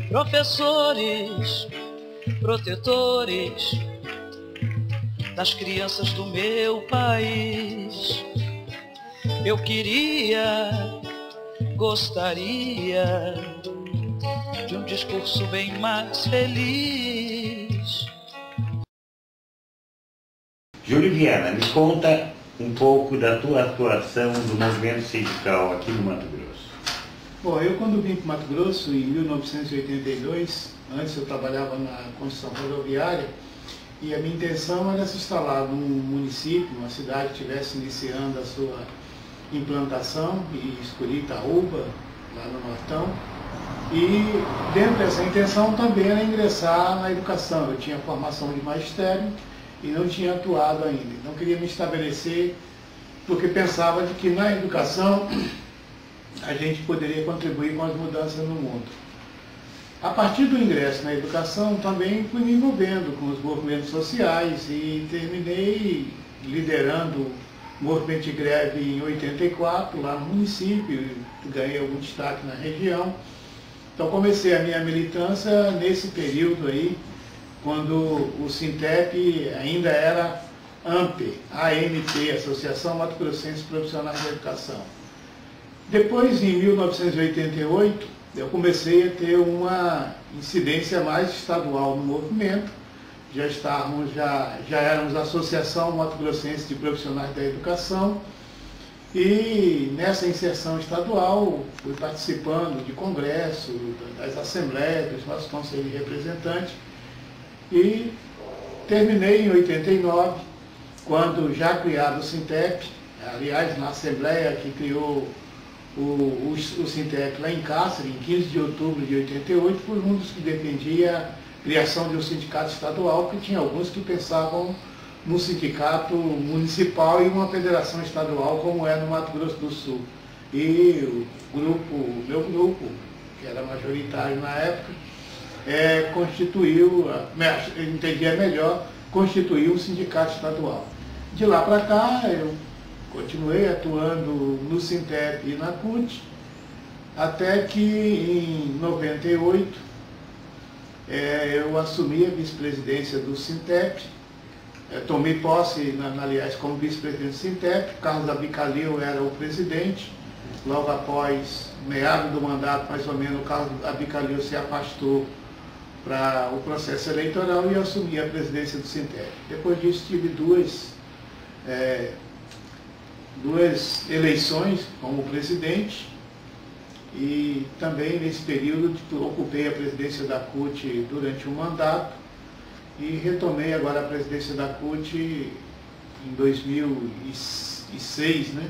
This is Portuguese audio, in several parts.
professores, protetores das crianças do meu país. Eu gostaria de um discurso bem mais feliz. Júlio Viana, me conta um pouco da tua atuação no movimento sindical aqui no Mato Grosso. Bom, eu quando vim para o Mato Grosso, em 1982, antes eu trabalhava na construção rodoviária, e a minha intenção era se instalar num município, uma cidade que estivesse iniciando a sua implantação, e escolhi Itaúba, lá no Nortão. E dentro dessa intenção também era ingressar na educação. Eu tinha formação de magistério e não tinha atuado ainda. Não queria me estabelecer porque pensava de que na educação a gente poderia contribuir com as mudanças no mundo. A partir do ingresso na educação também fui me envolvendo com os movimentos sociais e terminei liderando o movimento de greve em 84, lá no município, ganhei algum destaque na região. Então comecei a minha militância nesse período aí, quando o Sintep ainda era AMP, Associação Mato Grossense Profissionais da Educação. Depois, em 1988, eu comecei a ter uma incidência mais estadual no movimento. Já éramos a Associação Mato Grossense de Profissionais da Educação, e nessa inserção estadual fui participando de congresso, das assembleias, dos nossos conselhos de representantes, e terminei em 89, quando já criado o Sintep, aliás, na assembleia que criou o Sintep lá em Cáceres, em 15 de outubro de 88, fui um dos que defendia a criação de um sindicato estadual, porque tinha alguns que pensavam no sindicato municipal e uma federação estadual, como é no Mato Grosso do Sul. E o meu grupo, que era majoritário na época, entendia melhor, constituiu um sindicato estadual. De lá para cá, eu continuei atuando no Sintep e na CUT, até que em 98 eu assumi a vice-presidência do Sintep, tomei posse, aliás, como vice-presidente do Sintep. Carlos Abicalil era o presidente. Logo após, meado do mandato, mais ou menos, o Carlos Abicalil se afastou para o processo eleitoral e eu assumi a presidência do Sintep. Depois disso, tive duas eleições como presidente, e também nesse período ocupei a presidência da CUT durante um mandato e retomei agora a presidência da CUT em 2006, né?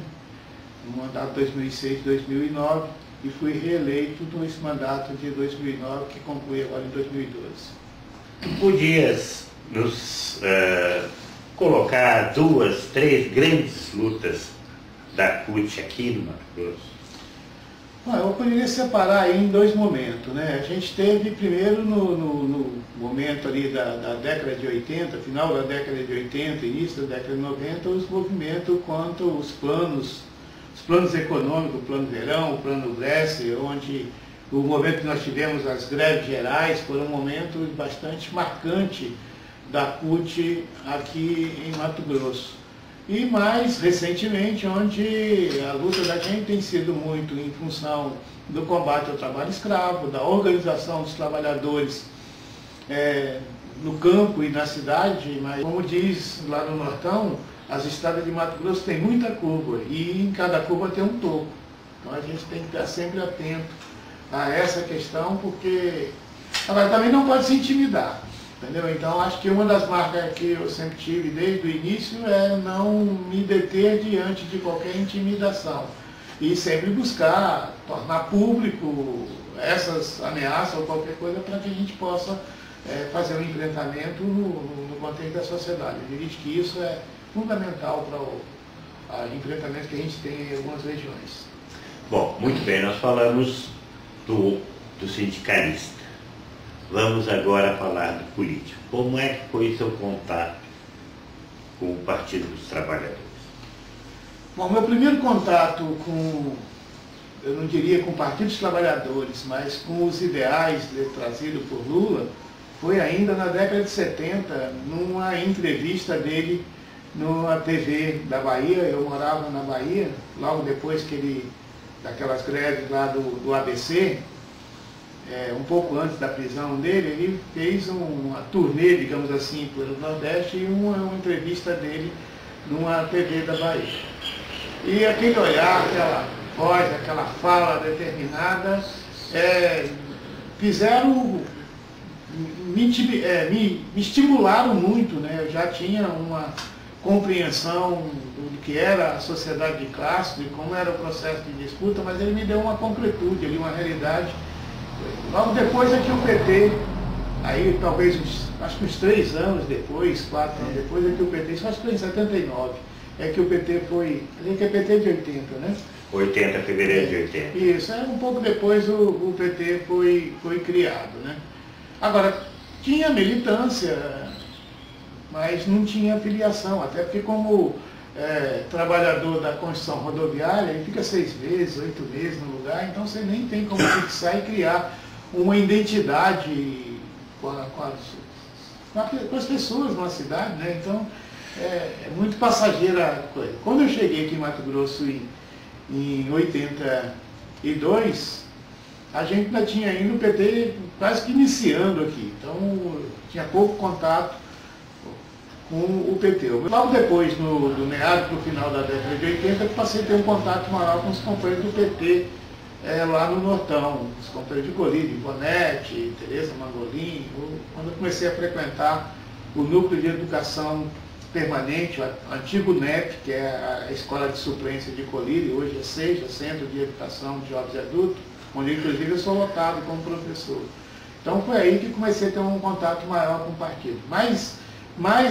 No mandato 2006-2009, e fui reeleito nesse mandato de 2009, que conclui agora em 2012. Podias nos colocar 2, 3 grandes lutas da CUT aqui no Mato Grosso? Bom, eu poderia separar aí em 2 momentos, né? A gente teve primeiro no momento ali da década de 80, final da década de 80, início da década de 90, os movimentos quanto os planos econômicos, o plano verão, o plano Bresser, onde o momento que nós tivemos as greves gerais foi um momento bastante marcante da CUT aqui em Mato Grosso. E mais recentemente, onde a luta da gente tem sido muito em função do combate ao trabalho escravo, da organização dos trabalhadores no campo e na cidade, mas como diz lá no Nortão, as estradas de Mato Grosso têm muita curva e em cada curva tem um toco. Então a gente tem que estar sempre atento a essa questão, porque agora também não pode se intimidar. Entendeu? Então, acho que uma das marcas que eu sempre tive desde o início é não me deter diante de qualquer intimidação. E sempre buscar tornar público essas ameaças ou qualquer coisa para que a gente possa fazer um enfrentamento no contexto da sociedade. Eu diria que isso é fundamental para o enfrentamento que a gente tem em algumas regiões. Bom, muito bem, nós falamos do sindicalista. Vamos agora falar do político. Como é que foi seu contato com o Partido dos Trabalhadores? Bom, meu primeiro contato com eu não diria com o Partido dos Trabalhadores, mas com os ideais trazidos por Lula, foi ainda na década de 70, numa entrevista dele numa TV da Bahia. Eu morava na Bahia, logo depois daquelas greves lá do ABC, um pouco antes da prisão dele, ele fez uma turnê, digamos assim, pelo Nordeste, e uma entrevista dele numa TV da Bahia. E aquele olhar, aquela voz, aquela fala determinada, me estimularam muito, né? Eu já tinha uma compreensão do que era a sociedade de classe, de como era o processo de disputa, mas ele me deu uma concretude, uma realidade. Logo depois é que o PT, aí talvez acho que uns 3 anos depois, 4 anos depois, é que o PT, isso acho que foi em 79, é que o PT foi, que é PT de 80, né? 80, fevereiro de 80. Isso, um pouco depois o PT foi criado, né? Agora, tinha militância, mas não tinha filiação, até porque como trabalhador da construção rodoviária, ele fica 6 meses, 8 meses no lugar, então você nem tem como fixar e criar uma identidade com as pessoas numa cidade, né? Então, é muito passageira a coisa. Quando eu cheguei aqui em Mato Grosso em 82, a gente ainda tinha o PT quase que iniciando aqui, então tinha pouco contato com o PT. Logo depois, do meado para o final da década de 80, eu passei a ter um contato maior com os companheiros do PT lá no Nortão, os companheiros de Colírio, Bonete, Tereza Mangolin. Quando eu comecei a frequentar o Núcleo de Educação Permanente, o antigo NEP, que é a Escola de Suplência de Colírio, hoje é SEJA, Centro de Educação de Jovens e Adultos, onde inclusive eu sou lotado como professor. Então foi aí que comecei a ter um contato maior com o partido. Mas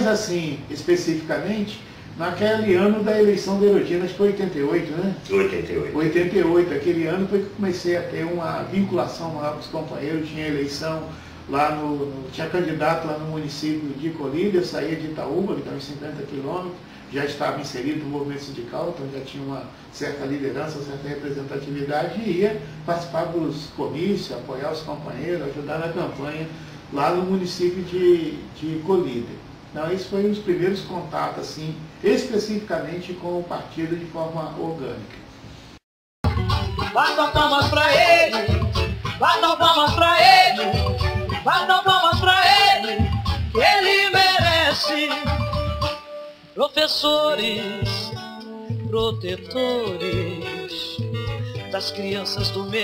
assim, especificamente, naquele ano da eleição da Erotina, acho que foi 88, né? 88. 88, aquele ano foi que comecei a ter uma vinculação maior com os companheiros, tinha eleição lá tinha candidato lá no município de Colírio, eu saía de Itaúba, que estava em 50 quilômetros, já estava inserido no movimento sindical, então já tinha uma certa liderança, uma certa representatividade, e ia participar dos comícios, apoiar os companheiros, ajudar na campanha lá no município de Colírio. Então, esses foram os primeiros contatos, assim, especificamente com o partido de forma orgânica. Batam palmas pra ele, batam palmas pra ele, batam palmas pra ele, que ele merece. Professores, protetores das crianças do meu